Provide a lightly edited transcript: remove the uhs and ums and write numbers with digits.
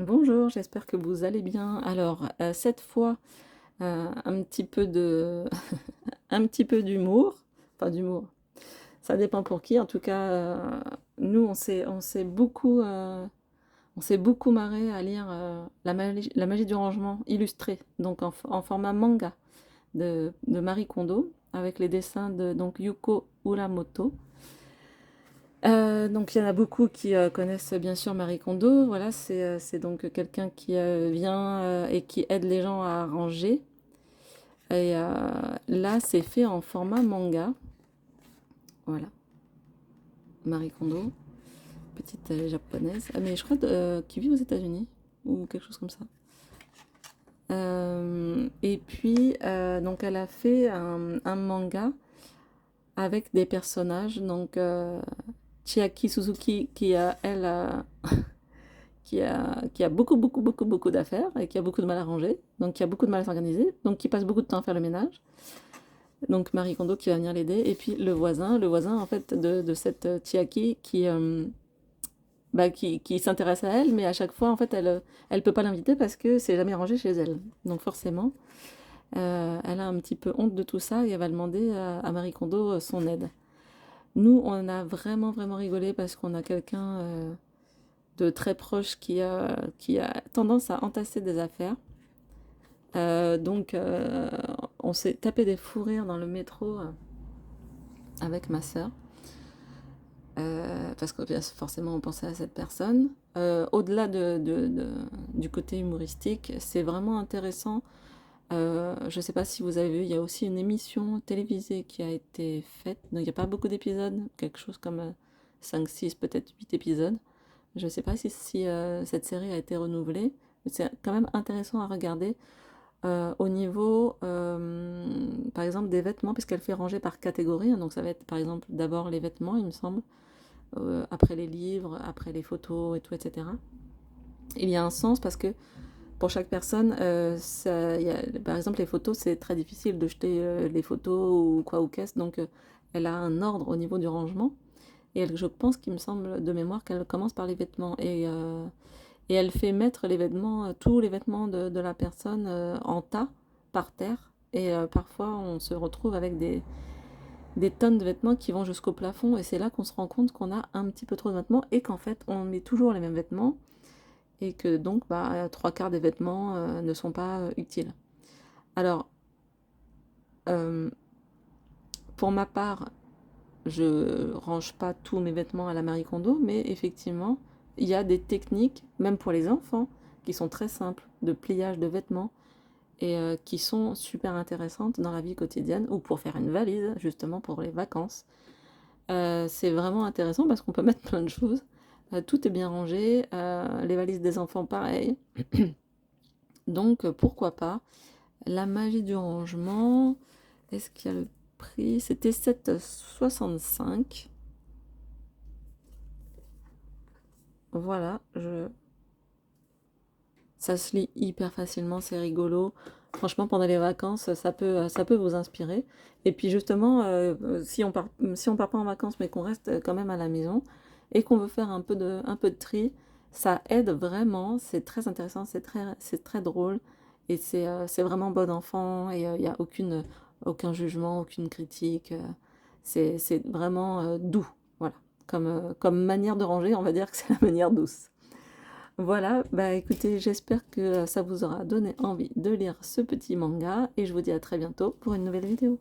Bonjour, j'espère que vous allez bien. Alors, cette fois, un petit peu de un petit peu d'humour, enfin d'humour, ça dépend pour qui. En tout cas, nous on s'est beaucoup marré à lire, La magie du rangement illustré, donc en format manga de Marie Kondo, avec les dessins de donc Yuko Uramoto. Donc il y en a beaucoup qui connaissent bien sûr Marie Kondo. Voilà, c'est donc quelqu'un qui vient et qui aide les gens à ranger. Et là, c'est fait en format manga. Voilà, Marie Kondo, petite japonaise. Ah, mais je crois qui vit aux États-Unis ou quelque chose comme ça. Et puis, donc elle a fait un manga avec des personnages. Donc Chiaki Suzuki qui elle qui a beaucoup, beaucoup, beaucoup, beaucoup d'affaires et qui a beaucoup de mal à ranger, donc qui a beaucoup de mal à s'organiser, donc qui passe beaucoup de temps à faire le ménage. Donc Marie Kondo qui va venir l'aider, et puis le voisin en fait de cette Chiaki qui s'intéresse à elle, mais à chaque fois en fait elle peut pas l'inviter parce que c'est jamais rangé chez elle. Donc forcément, elle a un petit peu honte de tout ça et elle va demander à Marie Kondo son aide. Nous, on a vraiment, vraiment rigolé parce qu'on a quelqu'un de très proche qui a tendance à entasser des affaires. Donc, on s'est tapé des fous rires dans le métro avec ma sœur. Parce que bien, forcément, on pensait à cette personne. Au-delà du côté humoristique, c'est vraiment intéressant. Je ne sais pas si vous avez vu, il y a aussi une émission télévisée qui a été faite. Donc, il n'y a pas beaucoup d'épisodes, quelque chose comme 5, 6, peut-être 8 épisodes. Je ne sais pas si cette série a été renouvelée, mais c'est quand même intéressant à regarder au niveau, par exemple, des vêtements, puisqu'elle fait ranger par catégorie. Hein. Donc ça va être, par exemple, d'abord les vêtements, il me semble, après les livres, après les photos et tout, etc. Il y a un sens parce que pour chaque personne, par exemple, les photos, c'est très difficile de jeter les photos ou quoi ou qu'est-ce. Donc elle a un ordre au niveau du rangement. Et je pense qu'il me semble de mémoire qu'elle commence par les vêtements. Et elle fait mettre les vêtements, tous les vêtements de la personne en tas, par terre. Et parfois, on se retrouve avec des tonnes de vêtements qui vont jusqu'au plafond. Et c'est là qu'on se rend compte qu'on a un petit peu trop de vêtements et qu'en fait, on met toujours les mêmes vêtements. Et que donc, bah, trois quarts des vêtements ne sont pas utiles. Alors, euh, pour ma part, je range pas tous mes vêtements à la Marie Kondo, mais effectivement, il y a des techniques, même pour les enfants, qui sont très simples, de pliage de vêtements et qui sont super intéressantes dans la vie quotidienne ou pour faire une valise, justement pour les vacances. C'est vraiment intéressant parce qu'on peut mettre plein de choses. Tout est bien rangé, les valises des enfants pareil. Donc pourquoi pas. La magie du rangement, est-ce qu'il y a le prix? C'était 7,65. Voilà, ça se lit hyper facilement, c'est rigolo. Franchement, pendant les vacances, ça peut vous inspirer. Et puis justement, si on part pas en vacances, mais qu'on reste quand même à la maison et qu'on veut faire un peu de tri, ça aide vraiment. C'est très intéressant, c'est très drôle et c'est vraiment bon enfant et il n'y a aucun jugement, aucune critique. C'est vraiment doux, voilà. Comme manière de ranger, on va dire que c'est la manière douce. Voilà, bah écoutez, j'espère que ça vous aura donné envie de lire ce petit manga et je vous dis à très bientôt pour une nouvelle vidéo.